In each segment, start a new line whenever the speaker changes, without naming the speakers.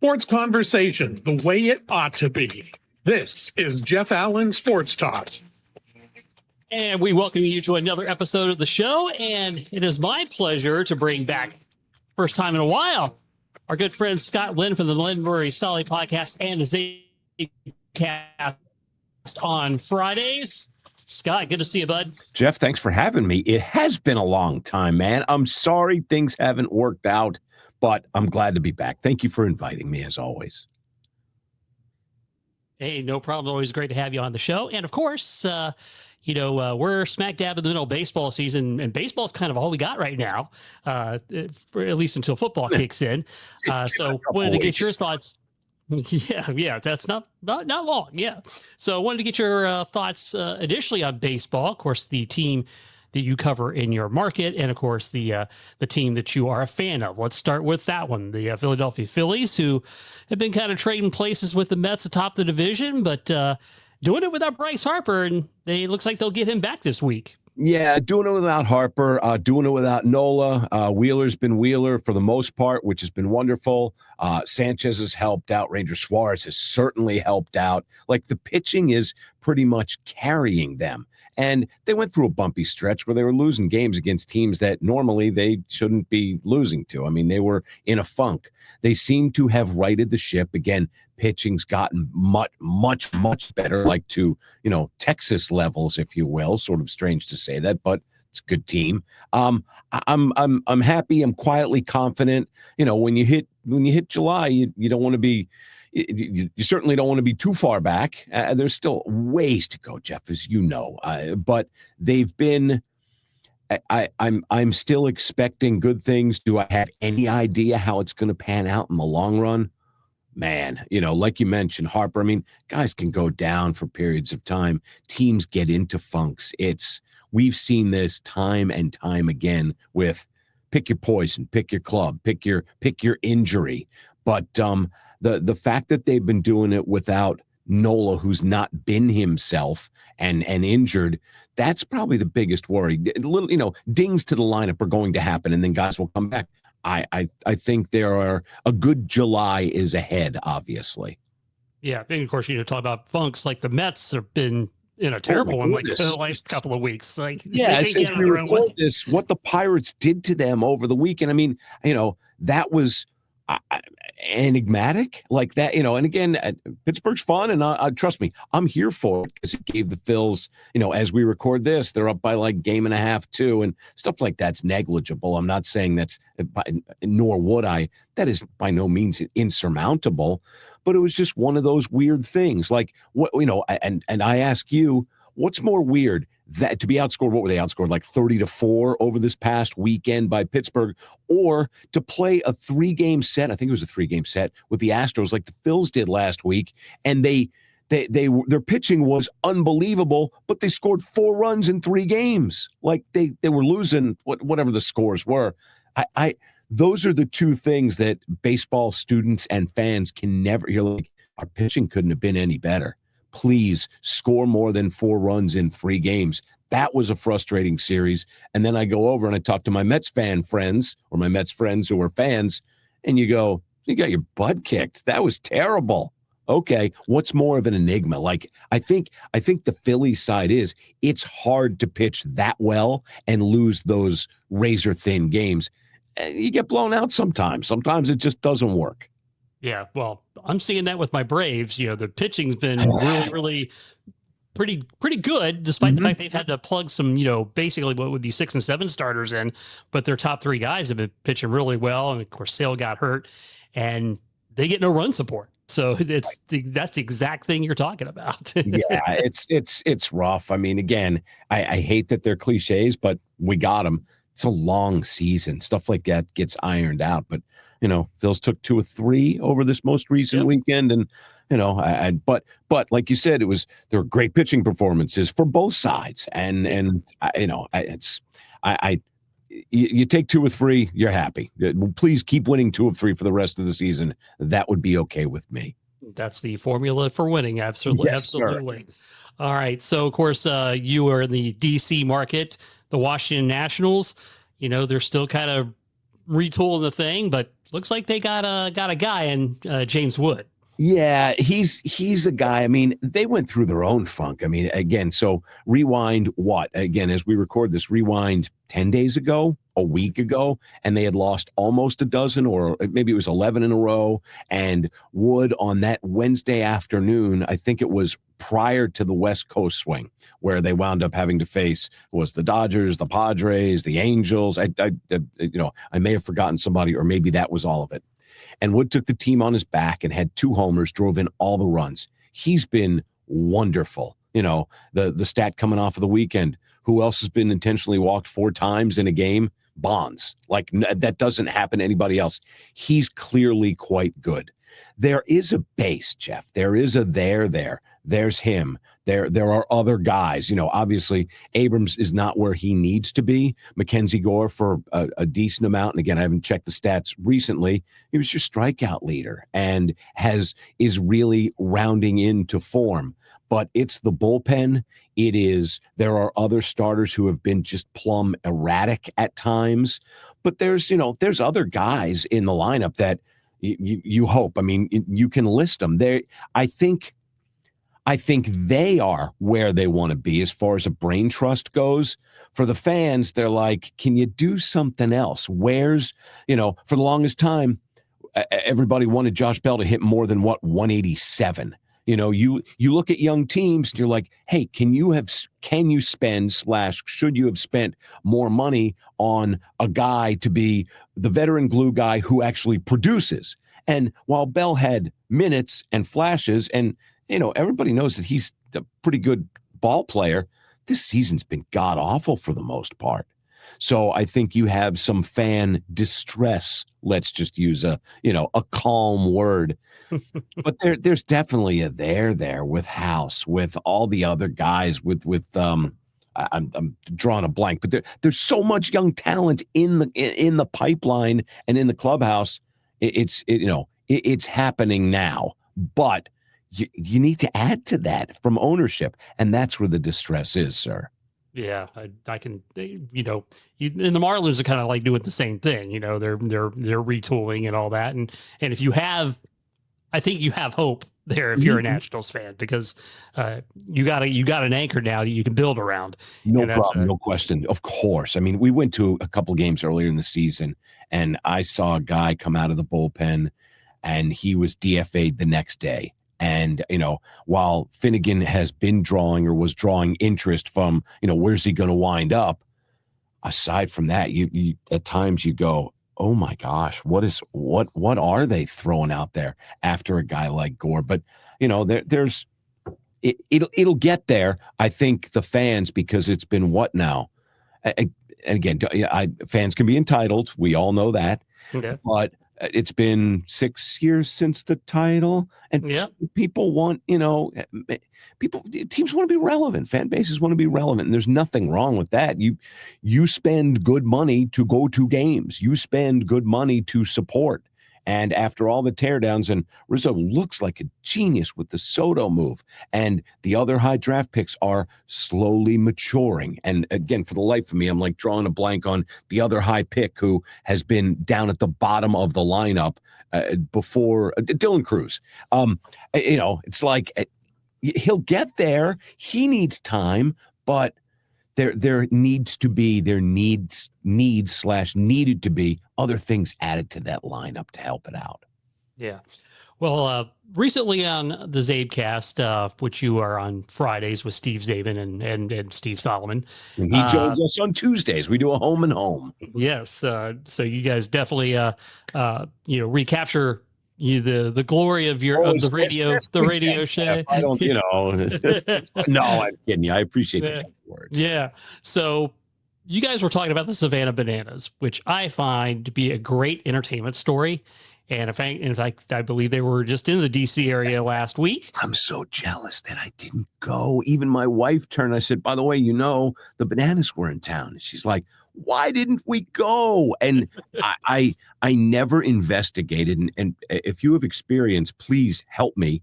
Sports conversation the way it ought to be. This is Jeff Allen Sports Talk.
And we welcome you to another episode of the show. And it is my pleasure to bring back, first time in a while, our good friend Scott Linn from the Linn Murray Solly podcast and the Zacast on Fridays. Scott, good to see you, bud.
Jeff, thanks for having me. It has been a long time, man. I'm sorry things haven't worked out, but I'm glad to be back. Thank you for inviting me, as always.
Hey, no problem. Always great to have you on the show. And of course, we're smack dab in the middle of baseball season, and baseball's kind of all we got right now, for at least until football kicks in. So wanted to get your thoughts. Yeah, that's not long. Yeah. So I wanted to get your thoughts initially on baseball. Of course, the team that you cover in your market, and of course the team that you are a fan of. Let's start with that one, the Philadelphia Phillies, who have been kind of trading places with the Mets atop the division, but doing it without Bryce Harper, and it looks like they'll get him back this week.
Yeah, doing it without Harper, doing it without Nola. Wheeler's been Wheeler for the most part, which has been wonderful. Sanchez has helped out. Ranger Suarez has certainly helped out. Like, the pitching is pretty much carrying them. And they went through a bumpy stretch where they were losing games against teams that normally they shouldn't be losing to. I mean, they were in a funk. They seem to have righted the ship. Again, pitching's gotten much better, like to, Texas levels, if you will. Sort of strange to say that, but it's a good team. I'm happy. I'm quietly confident. When you hit July, you don't want to be. You certainly don't want to be too far back. There's still ways to go, Jeff, as you know. But they've been. I'm still expecting good things. Do I have any idea how it's going to pan out in the long run? Man, like you mentioned, Harper. I mean, guys can go down for periods of time. Teams get into funks. We've seen this time and time again with pick your poison, pick your club, pick your injury. But the fact that they've been doing it without Nola, who's not been himself and injured, that's probably the biggest worry. Little, dings to the lineup are going to happen, and then guys will come back. I think a good July is ahead, obviously.
Yeah, and of course, talk about funks, like the Mets have been in a terrible one like the last couple of weeks. Like,
yeah, as we record this, what the Pirates did to them over the weekend. I mean, that was enigmatic, like that, and again, Pittsburgh's fun, and trust me, I'm here for it, because it gave the Phils, as we record this, they're up by like game and a half too, and stuff like that's negligible. I'm not saying that's, nor would I, that is by no means insurmountable, but it was just one of those weird things. Like, what, and I ask you, what's more weird, that to be outscored, what were they outscored, like 30-4 over this past weekend by Pittsburgh, or to play a 3-game set? I think it was a 3-game set with the Astros, like the Phils did last week, and their pitching was unbelievable, but they scored 4 runs in 3 games. Like, they were losing whatever the scores were. Those are the two things that baseball students and fans can never. You're like, our pitching couldn't have been any better. Please score more than 4 runs in 3 games. That was a frustrating series. And then I go over and I talk to my Mets fan friends, or my Mets friends who are fans, and you go, you got your butt kicked. That was terrible. Okay, what's more of an enigma? Like, I think the Phillies side is, it's hard to pitch that well and lose those razor thin games. You get blown out sometimes. Sometimes it just doesn't work.
Yeah, well, I'm seeing that with my Braves. The pitching's been really pretty good, despite the fact they've had to plug some, basically what would be 6 and 7 starters in, but their top 3 guys have been pitching really well. And of course, Sale got hurt, and they get no run support. So that's the exact thing you're talking about.
Yeah, it's rough. I mean, again, I hate that they're cliches, but we got them. It's a long season. Stuff like that gets ironed out. But, Phils took 2 or 3 over this most recent weekend. And, but like you said, there were great pitching performances for both sides. And you take 2 or 3, you're happy. Please keep winning 2 of 3 for the rest of the season. That would be okay with me.
That's the formula for winning. Absolutely.
Yes,
absolutely. Sir. All right. So, of course, you are in the DC market, the Washington Nationals. They're still kind of retooling the thing, but looks like they got a guy in James Wood.
Yeah, he's a guy. I mean, they went through their own funk. I mean, again, so rewind what? Again, as we record this, rewind 10 days ago, a week ago, and they had lost almost a dozen, or maybe it was 11 in a row. And Wood on that Wednesday afternoon, I think it was prior to the West Coast swing, where they wound up having to face was the Dodgers, the Padres, the Angels. I may have forgotten somebody, or maybe that was all of it. And Wood took the team on his back and had 2 homers, drove in all the runs. He's been wonderful. You know, the stat coming off of the weekend, who else has been intentionally walked 4 times in a game? Bonds. Like, that doesn't happen to anybody else. He's clearly quite good. There is a base, Jeff. There is a there. There's him. There are other guys. You know, obviously, Abrams is not where he needs to be. Mackenzie Gore for a decent amount. And again, I haven't checked the stats recently. He was your strikeout leader and is really rounding into form. But it's the bullpen. There are other starters who have been just plumb erratic at times. But there's other guys in the lineup that you hope. I mean, you can list them. I think they are where they want to be as far as a brain trust goes. For the fans, they're like, can you do something else? For the longest time, everybody wanted Josh Bell to hit more than 187. You know, you look at young teams and you're like, hey, should you have spent more money on a guy to be the veteran glue guy who actually produces? And while Bell had minutes and flashes, and everybody knows that he's a pretty good ball player, this season's been god awful for the most part. So I think you have some fan distress. Let's just use a calm word. But there's definitely a there with House, with all the other guys, I'm drawing a blank, but there's so much young talent in the pipeline and in the clubhouse. It's happening now, but you need to add to that from ownership, and that's where the distress is, sir.
Yeah, I can, and the Marlins are kind of like doing the same thing. They're retooling and all that, and if you have, I think you have hope there if you're a Nationals fan, because you got an anchor now that you can build around.
No problem, no question. Of course. I mean, we went to a couple games earlier in the season, and I saw a guy come out of the bullpen, and he was DFA'd the next day. And, while Finnegan was drawing interest from, where's he going to wind up? Aside from that, you at times you go, oh my gosh, what are they throwing out there after a guy like Gore? But, it'll get there. I think the fans, because it's been what now? And again, fans can be entitled. We all know that. Okay. But it's been 6 years since the title, and people want, teams want to be relevant. Fan bases want to be relevant, and there's nothing wrong with that. You spend good money to go to games. You spend good money to support. And after all the teardowns, and Rizzo looks like a genius with the Soto move, and the other high draft picks are slowly maturing. And again, for the life of me, I'm like drawing a blank on the other high pick who has been down at the bottom of the lineup before Dylan Cruz. It's like he'll get there. He needs time, but there needs to be needed to be other things added to that lineup to help it out.
Yeah. Well, recently on the Zabecast, which you are on Fridays with Steve Zabin and Steve Solomon.
And he joins us on Tuesdays. We do a home and home.
Yes. So you guys definitely recapture the glory of the radio show.
I don't, no, I'm kidding you. I appreciate the words.
Yeah. So you guys were talking about the Savannah Bananas, which I find to be a great entertainment story. And in fact, I believe they were just in the DC area last week.
I'm so jealous that I didn't go. Even my wife turned. I said, by the way, the Bananas were in town. And she's like, why didn't we go? And I never investigated. And if you have experience, please help me.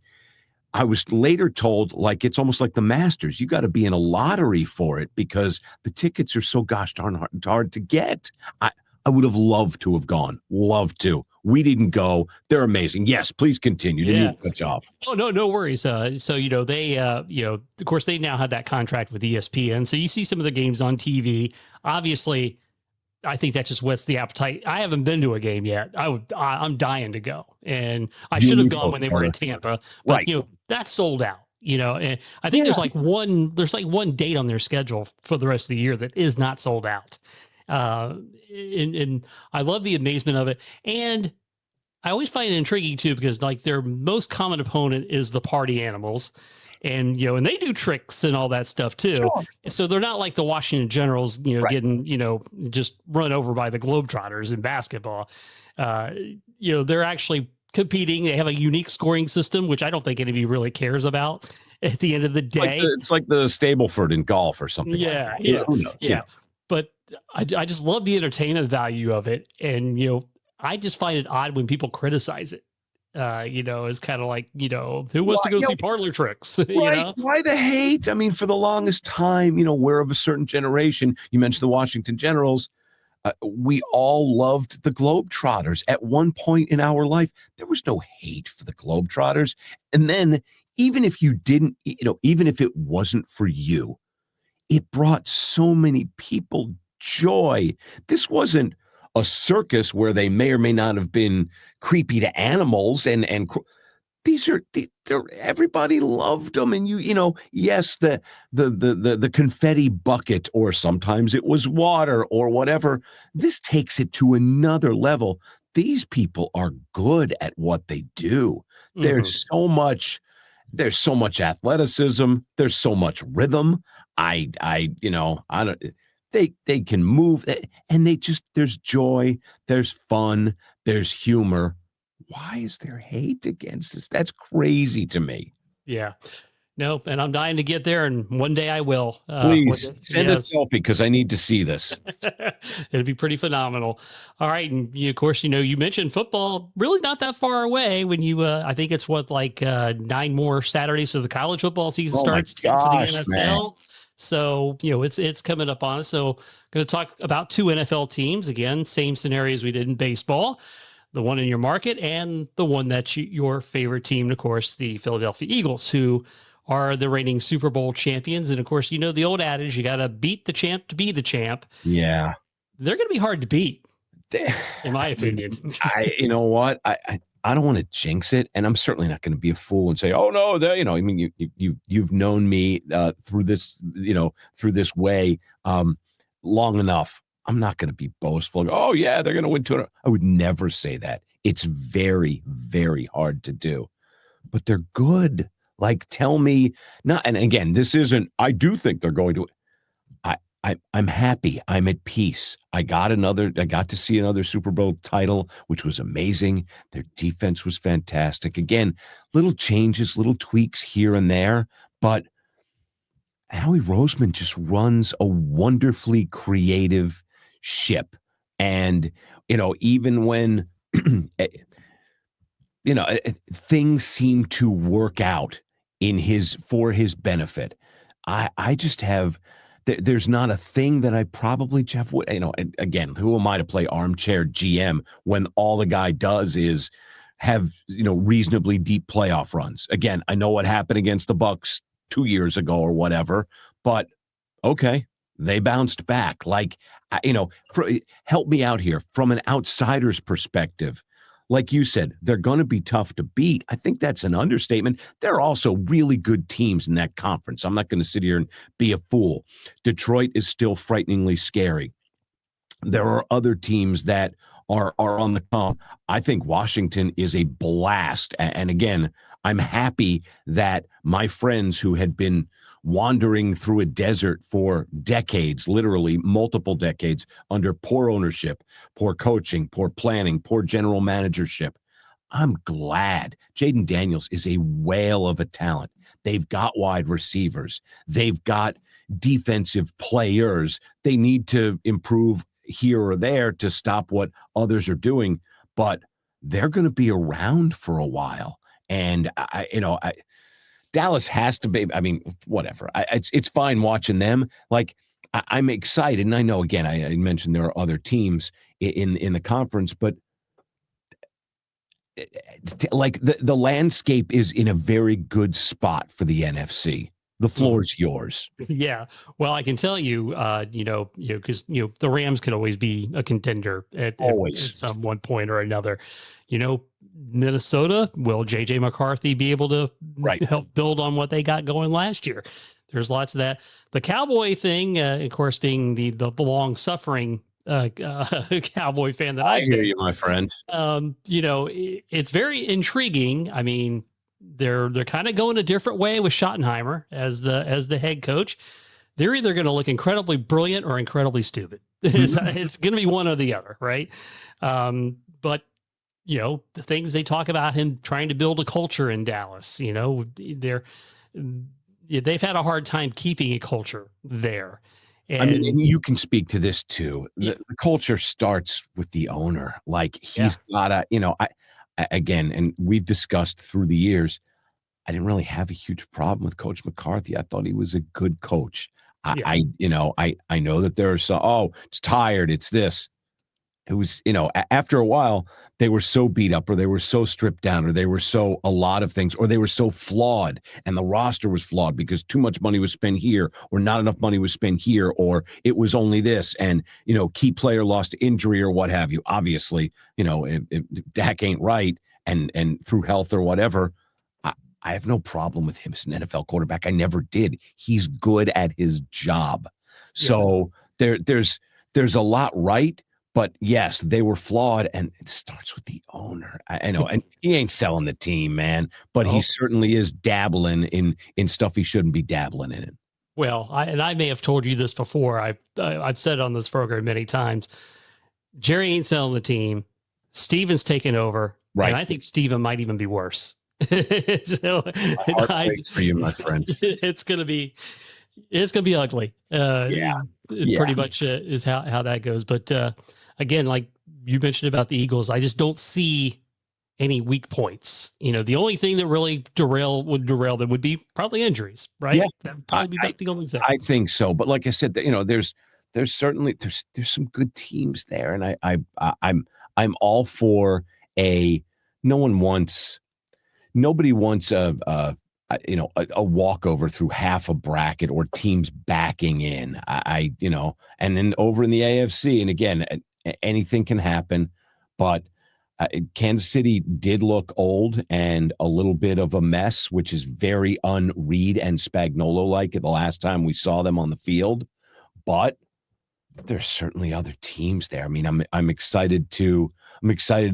I was later told, like, it's almost like the Masters. You got to be in a lottery for it because the tickets are so gosh darn hard to get. I would have loved to have gone. Loved to. We didn't go. They're amazing. Yes, please continue. Didn't mean to cut you off.
Oh, no worries. So, they, of course, they now have that contract with ESPN. So you see some of the games on TV. Obviously, I think that just whets the appetite. I haven't been to a game yet. I'm dying to go. And I should have gone when they were in Tampa. But, that's sold out. And I think there's one date on their schedule for the rest of the year that is not sold out. And I love the amazement of it. And I always find it intriguing too, because like their most common opponent is the party animals, and and they do tricks and all that stuff too. Sure. So they're not like the Washington Generals, getting just run over by the Globetrotters in basketball. They're actually competing. They have a unique scoring system, which I don't think anybody really cares about at the end of the day.
It's like the Stableford in golf or something.
Yeah,
yeah.
But I just love the entertainment value of it, and I just find it odd when people criticize it. It's kind of like, who wants to go see parlor tricks?
Why the hate? I mean, for the longest time, we're of a certain generation. You mentioned the Washington Generals. We all loved the Globetrotters. At one point in our life, there was no hate for the Globetrotters. And then even if you didn't, even if it wasn't for you, it brought so many people joy. This wasn't a circus where they may or may not have been creepy to animals, and they're everybody loved them. And yes, the confetti bucket, or sometimes it was water or whatever. This takes it to another level. These people are good at what they do. Mm-hmm. There's so much athleticism. There's so much rhythm. I don't. They can move, and there's joy, there's fun, there's humor. Why is there hate against this? That's crazy to me.
Yeah. No, and I'm dying to get there, and one day I will.
Please send a selfie, because I need to see this.
It'd be pretty phenomenal. All right, and of course, you mentioned football. Really not that far away. When I think it's 9 more Saturdays so the college football season starts for the NFL. Man. So, it's coming up on us. So going to talk about 2 NFL teams. Again, same scenario as we did in baseball. The one in your market and the one that's your favorite team. And of course, the Philadelphia Eagles, who are the reigning Super Bowl champions. And of course, the old adage, you got to beat the champ to be the champ.
Yeah.
They're going to be hard to beat, in my opinion.
You know what? I don't want to jinx it, and I'm certainly not going to be a fool and say, "Oh no, I mean, you've known me through this, through this way long enough. I'm not going to be boastful. Oh yeah, they're going to win 200. I would never say that. It's very, very hard to do, but they're good. Like, tell me not. And again, this isn't. I do think they're going to. I'm happy. I'm at peace. I got to see another Super Bowl title, which was amazing. Their defense was fantastic. Again, little changes, little tweaks here and there, but Howie Roseman just runs a wonderfully creative ship. And, even when, things seem to work out for his benefit, I just have, there's not a thing that I probably, Jeff, would, again, who am I to play armchair GM when all the guy does is have, reasonably deep playoff runs? Again, I know what happened against the Bucs 2 years ago or whatever, but okay, they bounced back. Like, help me out here from an outsider's perspective. Like you said, they're going to be tough to beat. I think that's an understatement. There are also really good teams in that conference. I'm not going to sit here and be a fool. Detroit is still frighteningly scary. There are other teams that are on the come. I think Washington is a blast. And again, I'm happy that my friends who had been wandering through a desert for decades, literally multiple decades, under poor ownership, poor coaching, poor planning, poor general managership. I'm glad. Jaden Daniels is a whale of a talent. They've got wide receivers. They've got defensive players. They need to improve here or there to stop what others are doing, but they're going to be around for a while. And Dallas has to be, whatever. It's fine watching them. Like, I'm excited. And I know, again, I mentioned there are other teams in the conference, but like the landscape is in a very good spot for the NFC. The floor's yours.
Yeah. Well, I can tell you, because the Rams could always be a contender at some one point or another. Minnesota, will JJ McCarthy be able to help build on what they got going last year? There's lots of that. The Cowboy thing, of course, being the long suffering Cowboy fan that
I hear you, my friend.
It's very intriguing. I mean, they're kind of going a different way with Schottenheimer as the head coach. They're either going to look incredibly brilliant or incredibly stupid. It's going to be one or the other, right? But the things they talk about him trying to build a culture in Dallas, they've had a hard time keeping a culture there.
And you can speak to this too. The culture starts with the owner. Like he's gotta, again, and we've discussed through the years, I didn't really have a huge problem with Coach McCarthy. I thought he was a good coach. I know that there are some, it's tired, it's this. It was, after a while, they were so beat up or they were so stripped down or they were so a lot of things or they were so flawed and the roster was flawed because too much money was spent here or not enough money was spent here or it was only this and, key player lost to injury or what have you. Obviously, if Dak ain't right and through health or whatever, I have no problem with him as an NFL quarterback. I never did. He's good at his job. So there's a lot right. But yes, they were flawed, and it starts with the owner. I know, and he ain't selling the team, man. But he certainly is dabbling in stuff he shouldn't be dabbling in.
Well, I may have told you this before. I've said it on this program many times. Jerry ain't selling the team. Steven's taking over, and I think Steven might even be worse. So,
heart breaks for you, my friend.
It's gonna be ugly. Pretty much is how that goes. But again, like you mentioned about the Eagles, I just don't see any weak points. The only thing that really would derail them would be probably injuries, right?
Yeah,
that would probably be about the only thing.
I think so. But like I said, there's certainly there's some good teams there, and I'm all for nobody wants a walkover through half a bracket or teams backing in. And then over in the AFC, and again, anything can happen, but Kansas City did look old and a little bit of a mess, which is very un-Reed and Spagnuolo-like at the last time we saw them on the field. But there's certainly other teams there. I mean, I'm excited to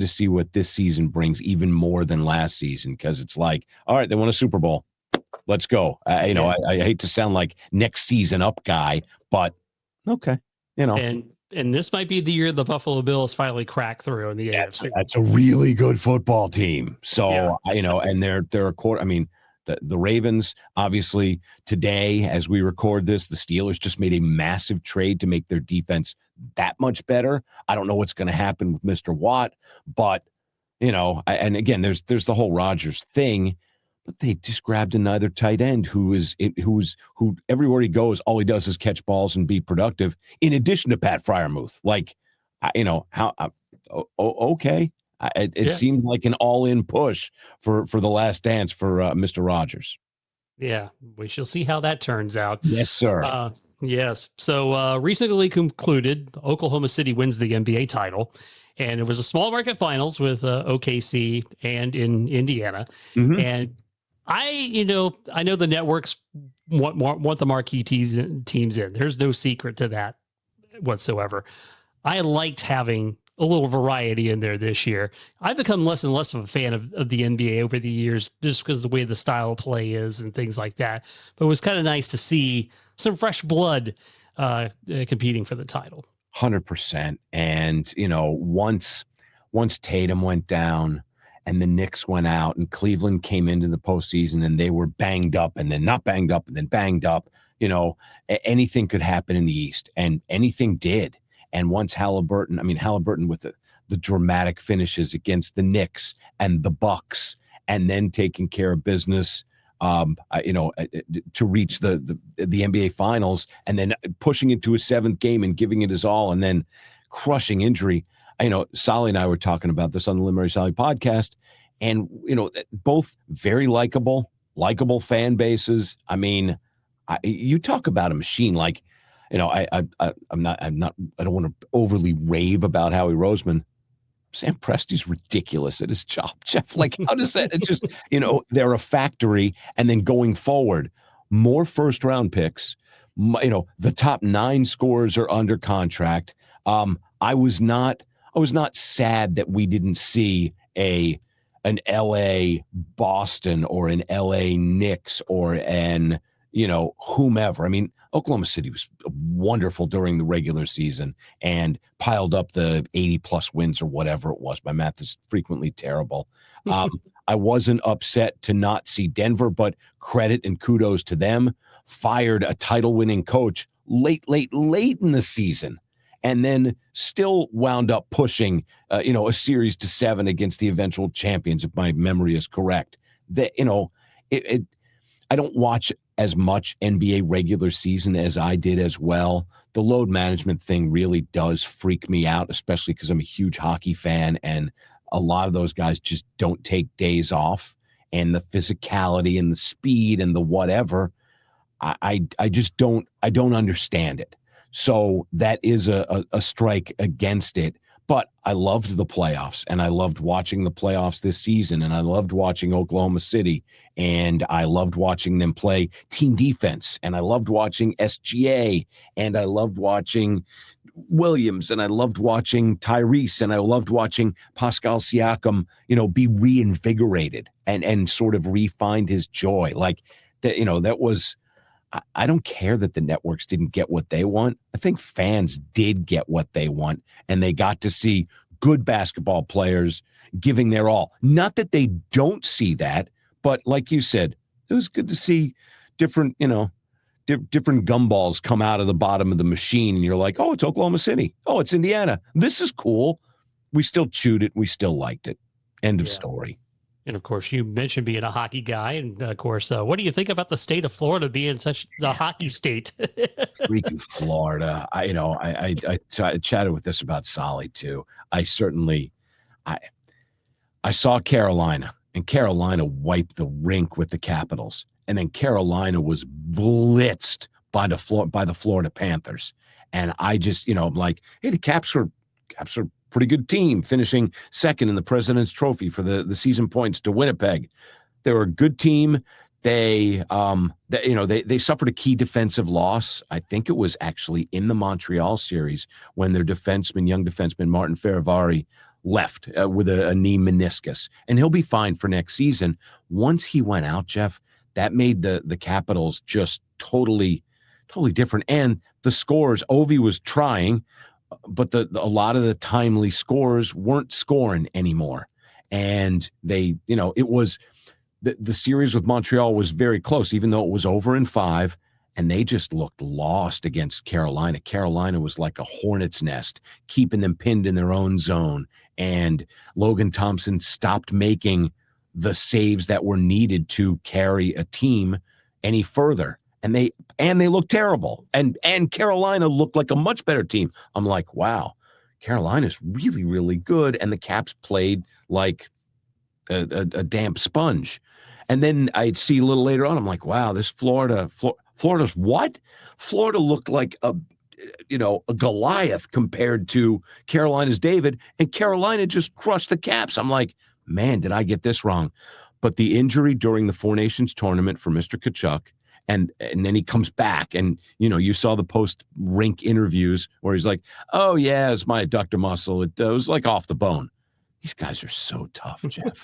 see what this season brings, even more than last season, because it's like, all right, they won a Super Bowl. Let's go. I hate to sound like next season up guy, but okay.
And this might be the year the Buffalo Bills finally crack through in the AFC.
That's a really good football team. So, and they're a quarter. I mean, the Ravens, obviously, today, as we record this, the Steelers just made a massive trade to make their defense that much better. I don't know what's going to happen with Mr. Watt, but, and again, there's the whole Rodgers thing, but they just grabbed another tight end who everywhere he goes, all he does is catch balls and be productive, in addition to Pat Freiermuth. Like, okay. It seemed like an all-in push for the last dance for Mr. Rodgers.
Yeah, we shall see how that turns out.
Yes, sir.
Yes. So recently concluded, Oklahoma City wins the NBA title, and it was a small market finals with OKC and in Indiana. Mm-hmm. And I know the networks want the marquee teams in. There's no secret to that whatsoever. I liked having a little variety in there this year. I've become less and less of a fan of the NBA over the years, just because of the way the style of play is and things like that. But it was kind of nice to see some fresh blood competing for the title.
100%. And, once Tatum went down and the Knicks went out and Cleveland came into the postseason and they were banged up and then not banged up and then banged up, anything could happen in the East, and anything did. And once Halliburton with the dramatic finishes against the Knicks and the Bucks, and then taking care of business, to reach the NBA Finals, and then pushing it to a seventh game and giving it his all, and then crushing injury. Solly and I were talking about this on the Linn Murray Solly podcast, and both very likable fan bases. I mean, you talk about a machine like, I don't want to overly rave about Howie Roseman. Sam Presti's ridiculous at his job, Jeff. Like, how does that? It's just, they're a factory, and then going forward, more first-round picks. The top 9 scorers are under contract. I was not sad that we didn't see an LA Boston or an LA Knicks or an whomever. I mean, Oklahoma City was wonderful during the regular season and piled up the 80-plus wins or whatever it was. My math is frequently terrible. I wasn't upset to not see Denver, but credit and kudos to them. Fired a title-winning coach late in the season, and then still wound up pushing, a series to 7 against the eventual champions, if my memory is correct. I don't watch as much NBA regular season as I did as well. The load management thing really does freak me out, especially because I'm a huge hockey fan, and a lot of those guys just don't take days off, and the physicality and the speed and the whatever, I just don't understand it. So that is a strike against it. But I loved the playoffs, and I loved watching the playoffs this season, and I loved watching Oklahoma City, and I loved watching them play team defense, and I loved watching SGA, and I loved watching Williams, and I loved watching Tyrese, and I loved watching Pascal Siakam, be reinvigorated and sort of re-find his joy. Like that, that was. I don't care that the networks didn't get what they want. I think fans did get what they want, and they got to see good basketball players giving their all. Not that they don't see that, but like you said, it was good to see different, different gumballs come out of the bottom of the machine, and you're like, oh, it's Oklahoma City. Oh, it's Indiana. This is cool. We still chewed it. We still liked it. End of story.
And of course, you mentioned being a hockey guy, and of course, what do you think about the state of Florida being such the hockey state?
Freaking Florida! I chatted with this about Solly too. I saw Carolina, and Carolina wiped the rink with the Capitals, and then Carolina was blitzed by the Florida Panthers, and I just I'm like, hey, the Caps are pretty good team, finishing second in the President's Trophy for the season points to Winnipeg. They were a good team. They suffered a key defensive loss. I think it was actually in the Montreal series when their young defenseman Martin Ferivari left with a knee meniscus, and he'll be fine for next season. Once he went out, Jeff, that made the Capitals just totally different. And the scores, Ovi was trying, but a lot of the timely scores weren't scoring anymore. And it was the series with Montreal was very close, even though it was over in 5, and they just looked lost against Carolina. Carolina was like a hornet's nest, keeping them pinned in their own zone. And Logan Thompson stopped making the saves that were needed to carry a team any further. And they looked terrible. And Carolina looked like a much better team. I'm like, wow, Carolina's really, really good. And the Caps played like a damp sponge. And then I'd see a little later on, I'm like, wow, this Florida's what? Florida looked like a Goliath compared to Carolina's David, and Carolina just crushed the Caps. I'm like, man, did I get this wrong? But the injury during the Four Nations tournament for Mr. Tkachuk, and then he comes back, and you saw the post-rink interviews where he's like, oh yeah, it's my adductor muscle. It was like off the bone. These guys are so tough, Jeff.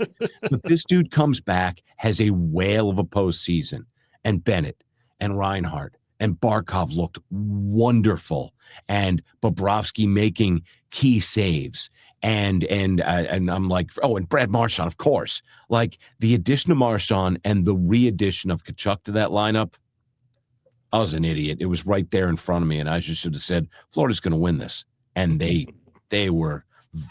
But this dude comes back, has a whale of a postseason, and Bennett and Reinhart and Barkov looked wonderful, and Bobrovsky making key saves. And I'm like, oh, and Brad Marchand, of course. Like the addition of Marchand and the re-addition of Tkachuk to that lineup, I was an idiot. It was right there in front of me, and I just should have said, Florida's going to win this. And they were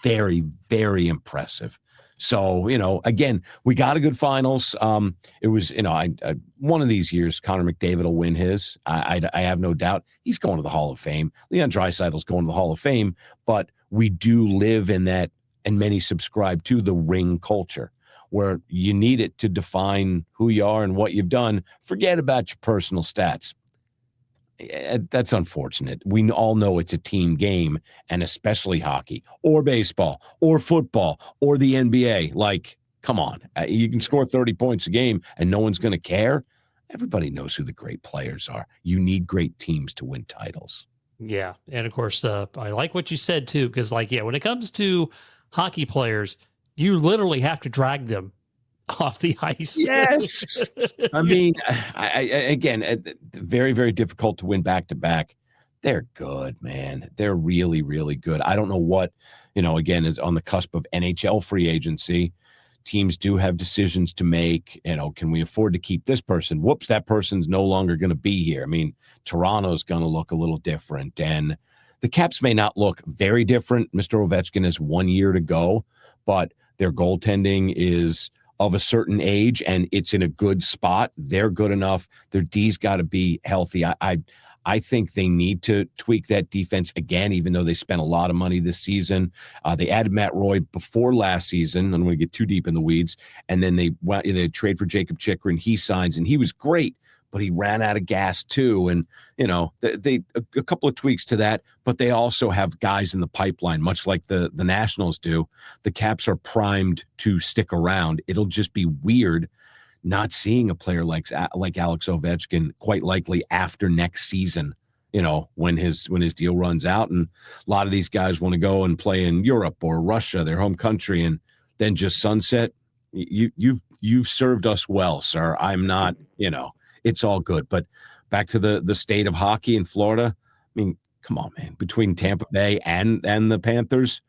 very, very impressive. So, again, we got a good finals. It was, one of these years, Connor McDavid will win his. I have no doubt. He's going to the Hall of Fame. Leon Draisaitl's going to the Hall of Fame, but we do live in that, and many subscribe to the ring culture, where you need it to define who you are and what you've done. Forget about your personal stats. That's unfortunate. We all know it's a team game, and especially hockey or baseball or football or the NBA. Like, come on. You can score 30 points a game and no one's going to care. Everybody knows who the great players are. You need great teams to win titles.
Yeah. And of course, I like what you said too, because when it comes to hockey players, you literally have to drag them off the ice.
Yes. I mean, again, very, very difficult to win back-to-back. They're good, man. They're really, really good. I don't know what, again, is on the cusp of NHL free agency. Teams do have decisions to make. Can we afford to keep this person? Whoops, that person's no longer going to be here. I mean, Toronto's going to look a little different, and the Caps may not look very different. Mr. Ovechkin has 1 year to go, but their goaltending is of a certain age, and it's in a good spot. They're good enough. Their D's got to be healthy. I think they need to tweak that defense again, even though they spent a lot of money this season. They added Matt Roy before last season. I don't want to get too deep in the weeds. And then they trade for Jacob Chikrin. He signs, and he was great, but he ran out of gas too. And, they a couple of tweaks to that, but they also have guys in the pipeline, much like the Nationals do. The Caps are primed to stick around. It'll just be weird not seeing a player like Alex Ovechkin, quite likely after next season, when his deal runs out. And a lot of these guys want to go and play in Europe or Russia, their home country, and then just sunset. You've served us well, sir. I'm not, it's all good. But back to the state of hockey in Florida. I mean, come on, man. Between Tampa Bay and the Panthers,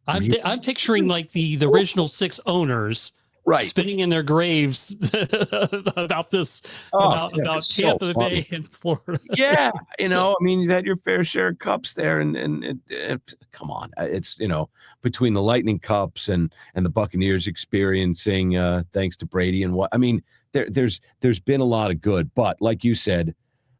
I'm picturing like the original 6 owners, right, spinning in their graves about this, about Tampa Bay and Florida.
Yeah, I mean, you've had your fair share of cups there, and come on, it's between the Lightning Cups and the Buccaneers experiencing, thanks to Brady and what I mean, there's been a lot of good, but like you said,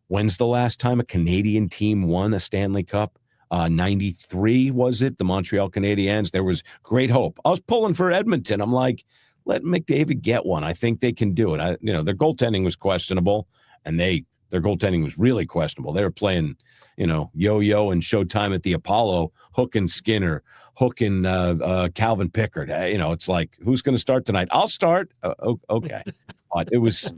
when's the last time a Canadian team won a Stanley Cup? 93 was it? The Montreal Canadiens. There was great hope. I was pulling for Edmonton. I'm like, let McDavid get one. I think they can do it. Their goaltending was questionable, and their goaltending was really questionable. They were playing, yo-yo and Showtime at the Apollo, Hook and Skinner, Hook and Calvin Pickard. It's like, who's going to start tonight? I'll start. Okay. But it was,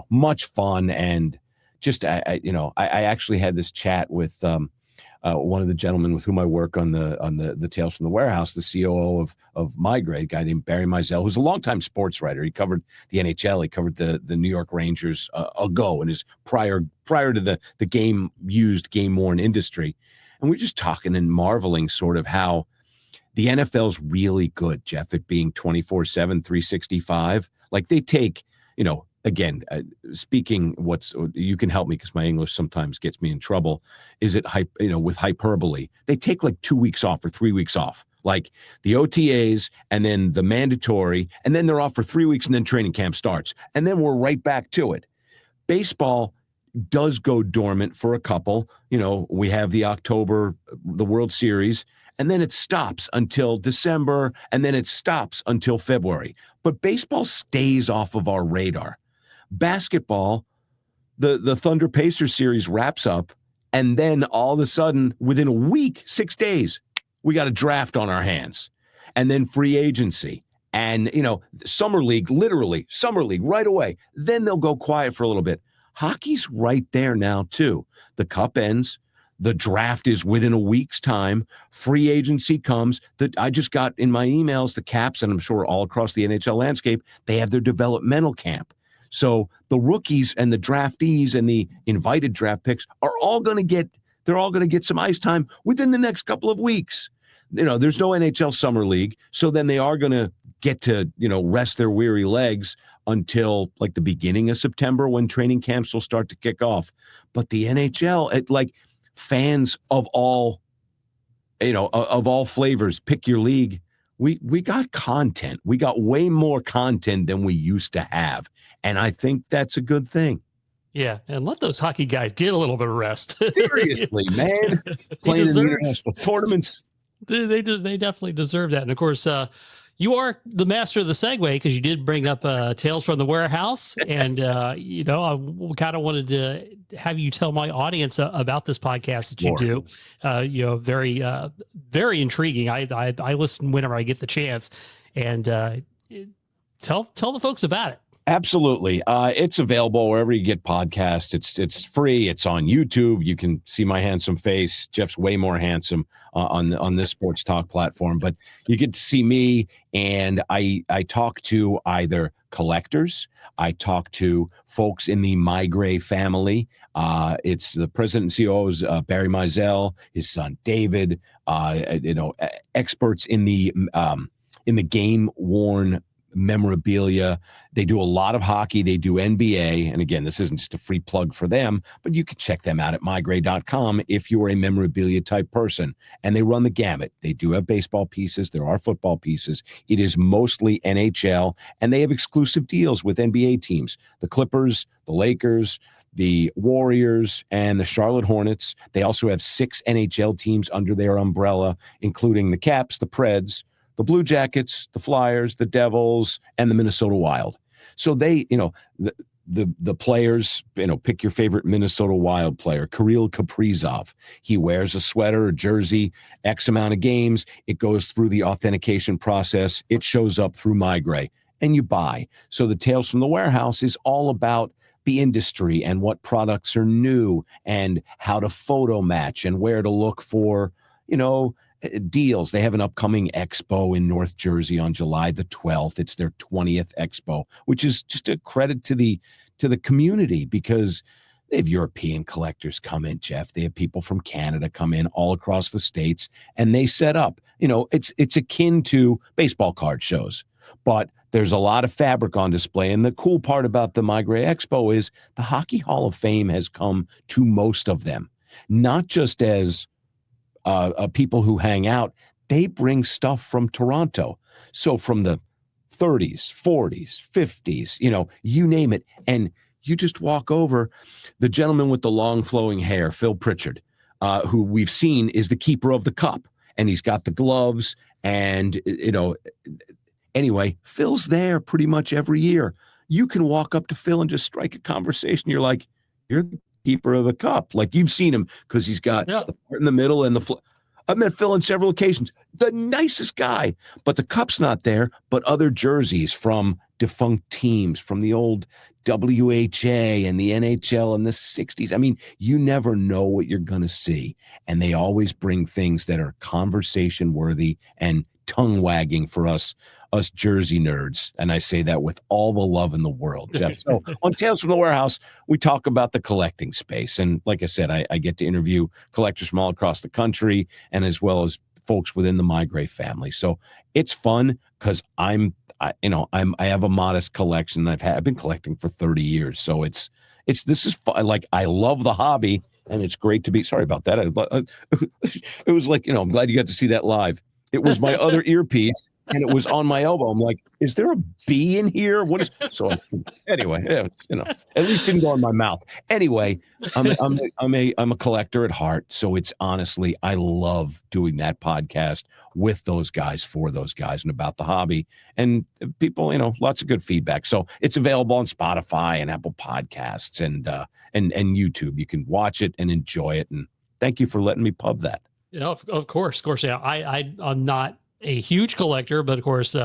much fun, and just I actually had this chat with one of the gentlemen with whom I work on the Tales from the Warehouse, the COO of Migrate, a guy named Barry Mizell, who's a longtime sports writer. He covered the NHL, he covered the New York Rangers ago in his prior to the game-worn industry. And we're just talking and marveling sort of how the NFL's really good, Jeff, at being 24/7, 365. Like they take, again, speaking you can help me because my English sometimes gets me in trouble. Is it with hyperbole? They take like 2 weeks off or 3 weeks off, like the OTAs and then the mandatory, and then they're off for 3 weeks and then training camp starts. And then we're right back to it. Baseball does go dormant for a couple. We have the World Series, and then it stops until December, and then it stops until February. But baseball stays off of our radar. Basketball, the Thunder Pacers series wraps up, and then all of a sudden, within a week, 6 days, we got a draft on our hands, and then free agency, and summer league right away. Then they'll go quiet for a little bit. Hockey's right there now too. The cup ends. The draft is within a week's time. Free agency comes. I just got in my emails, the Caps, and I'm sure all across the NHL landscape, they have their developmental camp. So the rookies and the draftees and the invited draft picks are all going to get some ice time within the next couple of weeks. There's no NHL Summer League, so then they are going to get to, rest their weary legs until like the beginning of September when training camps will start to kick off. But the NHL, fans of all flavors, pick your league. We got content. We got way more content than we used to have. And I think that's a good thing.
Yeah. And let those hockey guys get a little bit of rest.
Seriously, man. Playing in the international tournaments.
They definitely deserve that. And of course, you are the master of the segue because you did bring up Tales from the Warehouse, and I kind of wanted to have you tell my audience about this podcast that you do. Very very intriguing. I listen whenever I get the chance, and tell the folks about it.
Absolutely. It's available wherever you get podcasts. It's free. It's on YouTube. You can see my handsome face. Jeff's way more handsome on this sports talk platform, but you get to see me, and I talk to either collectors. I talk to folks in the Migray family. It's the president and CEO is Barry Mizell, his son David. Experts in the game worn memorabilia. They do a lot of hockey. They do NBA. And again, this isn't just a free plug for them, but you can check them out at mygray.com if you are a memorabilia type person. And they run the gamut. They do have baseball pieces. There are football pieces. It is mostly NHL, and they have exclusive deals with NBA teams, the Clippers, the Lakers, the Warriors, and the Charlotte Hornets. They also have 6 NHL teams under their umbrella, including the Caps, the Preds, the Blue Jackets, the Flyers, the Devils, and the Minnesota Wild. So they, the players, pick your favorite Minnesota Wild player, Kirill Kaprizov. He wears a sweater or jersey, X amount of games. It goes through the authentication process. It shows up through Migray, and you buy. So the Tales from the Warehouse is all about the industry and what products are new and how to photo match and where to look for, deals. They have an upcoming expo in North Jersey on July the 12th. It's their 20th expo, which is just a credit to the community because they have European collectors come in, Jeff. They have people from Canada come in all across the states, and they set up, it's akin to baseball card shows, but there's a lot of fabric on display. And the cool part about the Migray Expo is the Hockey Hall of Fame has come to most of them, not just as people who hang out. They bring stuff from Toronto. So from the 30s, 40s, 50s, you name it. And you just walk over. The gentleman with the long flowing hair, Phil Pritchard, who we've seen is the keeper of the cup. And he's got the gloves. And, anyway, Phil's there pretty much every year. You can walk up to Phil and just strike a conversation. You're like, you're the keeper of the cup. Like, you've seen him because he's got the part in the middle and I've met Phil on several occasions. The nicest guy, but the cup's not there, but other jerseys from defunct teams, from the old WHA and the NHL in the 60s. I mean, you never know what you're going to see. And they always bring things that are conversation worthy and tongue wagging for us Jersey nerds. And I say that with all the love in the world, Jeff. So on Tales from the Warehouse, we talk about the collecting space. And like I said, I get to interview collectors from all across the country and as well as folks within the Migray family. So it's fun because I have a modest collection. I've been collecting for 30 years. So this is fun. Like, I love the hobby, and it's great to be, sorry about that. It was like, I'm glad you got to see that live. It was my other earpiece, and it was on my elbow. I'm like, is there a bee in here? What is so? Anyway, at least didn't go in my mouth. Anyway, I'm a collector at heart, so it's honestly, I love doing that podcast with those guys, for those guys, and about the hobby. And people, lots of good feedback. So it's available on Spotify and Apple Podcasts and YouTube. You can watch it and enjoy it. And thank you for letting me pub that.
Of course. Yeah, I'm not a huge collector, but of course,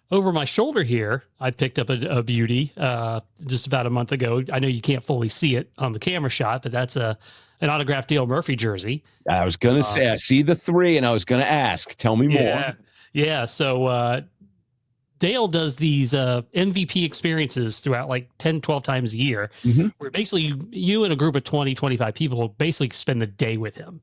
over my shoulder here, I picked up a beauty just about a month ago. I know you can't fully see it on the camera shot, but that's an autographed Dale Murphy jersey.
I was going to say, I see the 3, and I was going to ask, tell me more.
Yeah. So Dale does these MVP experiences throughout like 10, 12 times a year, where basically you and a group of 20, 25 people basically spend the day with him.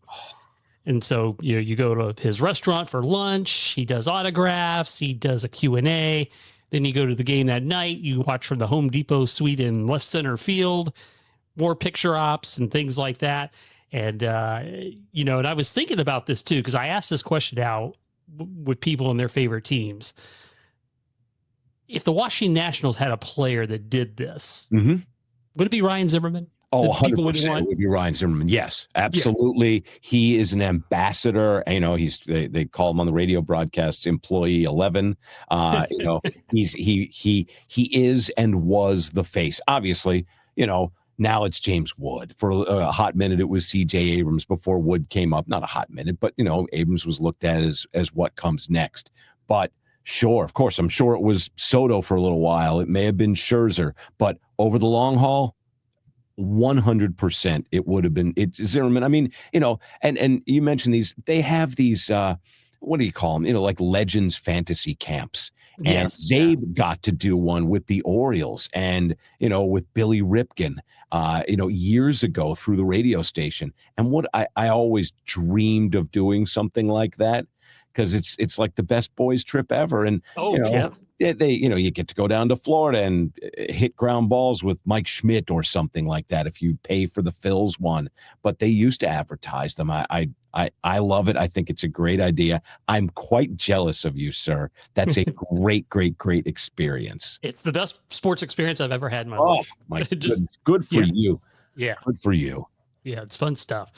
And so, you go to his restaurant for lunch, he does autographs, he does a Q&A, then you go to the game that night, you watch from the Home Depot suite in left center field, more picture ops and things like that. And, and I was thinking about this too, because I asked this question out with people and their favorite teams. If the Washington Nationals had a player that did this, would it be Ryan Zimmerman?
Oh,
that people would
100%
want?
would be Ryan Zimmerman. Yes, absolutely. He is an ambassador. You know, they call him on the radio broadcasts employee 11. You know, he is and was the face. Obviously, you know, now it's James Wood. For a hot minute, it was C.J. Abrams before Wood came up. Not a hot minute, but, you know, Abrams was looked at as what comes next. But sure, of course, I'm sure it was Soto for a little while. It may have been Scherzer. But over the long haul, 100% it would have been it's Zimmerman. I mean, you know, and you mentioned they have these what do you call them? You know, like legends fantasy camps. And
Yes.
they got to do one with the Orioles and, you know, with Billy Ripken, you know, years ago through the radio station. And what I always dreamed of doing something like that because it's like the best boys trip ever. And,
Oh,
you know,
yeah.
they you know, you get to go down to Florida and hit ground balls with Mike Schmidt or something like that if you pay for the Phils one. But they used to advertise them. I love it. I think it's a great idea. I'm quite jealous of you, sir. That's a great experience.
It's the best sports experience I've ever had in my
Oh
life.
my
Just
good for
yeah.
you.
Yeah.
Good for you.
Yeah, it's fun stuff.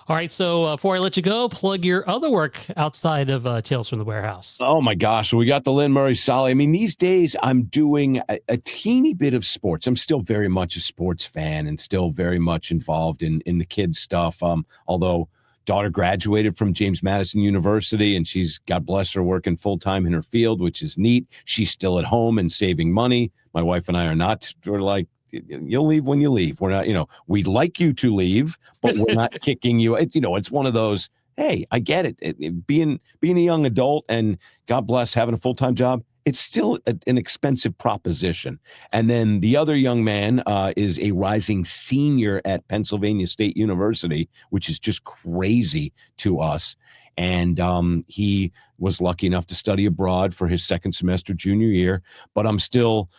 All right, so before I let you go, plug your other work outside of Tales from the Warehouse.
Oh my gosh. So we got the Linn Murray Solly. I mean, these days I'm doing a teeny bit of sports. I'm still very much a sports fan and still very much involved in the kids stuff. Although daughter graduated from James Madison University and she's, God bless her, working full time in her field, which is neat. She's still at home and saving money. My wife and I are not. We're like, you'll leave when you leave. We're not, you know, we'd like you to leave, but we're not kicking you. You know, it's one of those, hey, I get it. Being a young adult and God bless having a full-time job, it's still an expensive proposition. And then the other young man is a rising senior at Pennsylvania State University, which is just crazy to us. And he was lucky enough to study abroad for his second semester junior year. But I'm still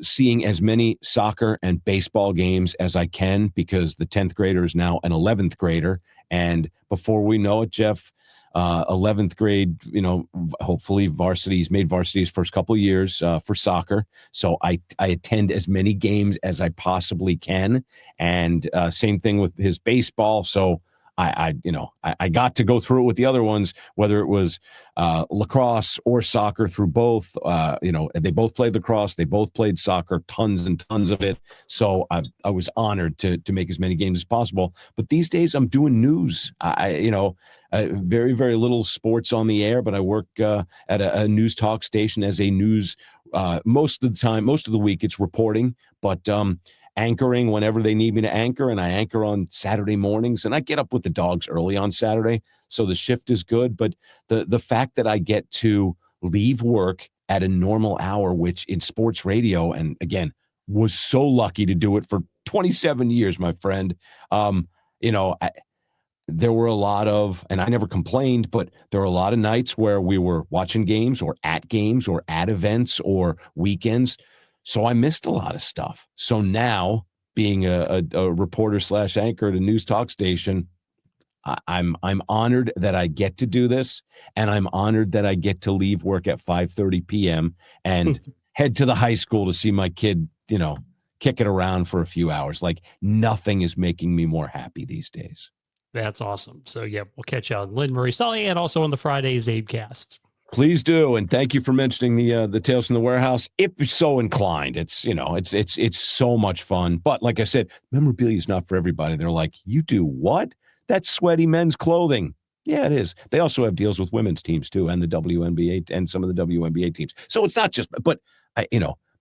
seeing as many soccer and baseball games as I can because the 10th grader is now an 11th grader. And before we know it, Jeff, 11th grade, you know, hopefully varsity. He's made varsity his first couple of years for soccer. So I attend as many games as I possibly can. And same thing with his baseball. So I got to go through it with the other ones, whether it was lacrosse or soccer through both. You know, they both played lacrosse. They both played soccer, tons and tons of it. So I was honored to make as many games as possible. But these days I'm doing news. Very, very little sports on the air, but I work at a news talk station as a news. Most of the time, most of the week it's reporting, but anchoring whenever they need me to anchor, and I anchor on Saturday mornings, and I get up with the dogs early on Saturday, so the shift is good. But the fact that I get to leave work at a normal hour, which in sports radio, and again, was so lucky to do it for 27 years, my friend. You know, there were a lot of, and I never complained, but there were a lot of nights where we were watching games or at events or weekends. So I missed a lot of stuff. So now being a reporter / anchor at a news talk station, I'm honored that I get to do this. And I'm honored that I get to leave work at 5:30 p.m. and head to the high school to see my kid, you know, kick it around for a few hours. Like nothing is making me more happy these days.
That's awesome. So, yeah, we'll catch you on Linn Murray Solly and also on the Fridays Zabecast.
Please do, and thank you for mentioning the Tales from the Warehouse. If you're so inclined, it's so much fun. But like I said, memorabilia is not for everybody. They're like, you do what? That's sweaty men's clothing. Yeah, it is. They also have deals with women's teams too, and the WNBA and some of the WNBA teams. So it's not just. But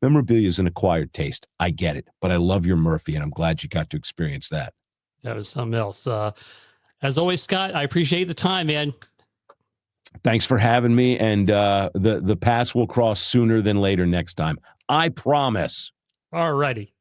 memorabilia is an acquired taste. I get it, but I love your Murphy, and I'm glad you got to experience that.
That was something else. As always, Scott, I appreciate the time, man.
Thanks for having me, and the paths will cross sooner than later next time. I promise.
All righty.